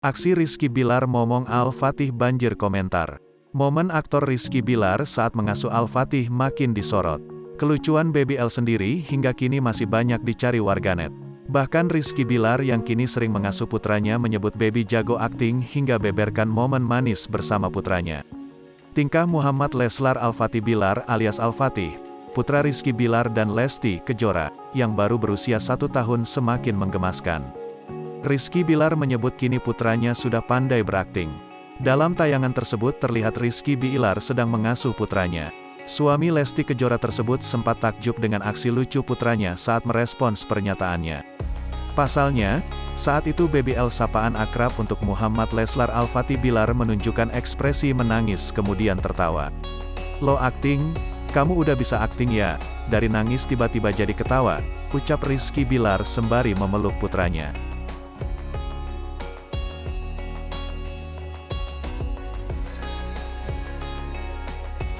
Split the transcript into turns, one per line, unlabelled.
Aksi Rizky Bilar momong Al-Fatih banjir komentar. Momen aktor Rizky Bilar saat mengasuh Al-Fatih makin disorot. Kelucuan Baby L sendiri hingga kini masih banyak dicari warganet. Bahkan Rizky Bilar yang kini sering mengasuh putranya menyebut Baby jago akting hingga beberkan momen manis bersama putranya. Tingkah Muhammad Leslar Al-Fatih Bilar alias Al-Fatih, putra Rizky Bilar dan Lesti Kejora, yang baru berusia 1 tahun semakin menggemaskan. Rizky Bilar menyebut kini putranya sudah pandai berakting. Dalam tayangan tersebut terlihat Rizky Bilar sedang mengasuh putranya. Suami Lesti Kejora tersebut sempat takjub dengan aksi lucu putranya saat merespons pernyataannya. Pasalnya, saat itu Baby L sapaan akrab untuk Muhammad Leslar Al-Fatih Bilar menunjukkan ekspresi menangis kemudian tertawa. "Lo akting? Kamu udah bisa akting ya? Dari nangis tiba-tiba jadi ketawa," ucap Rizky Bilar sembari memeluk putranya.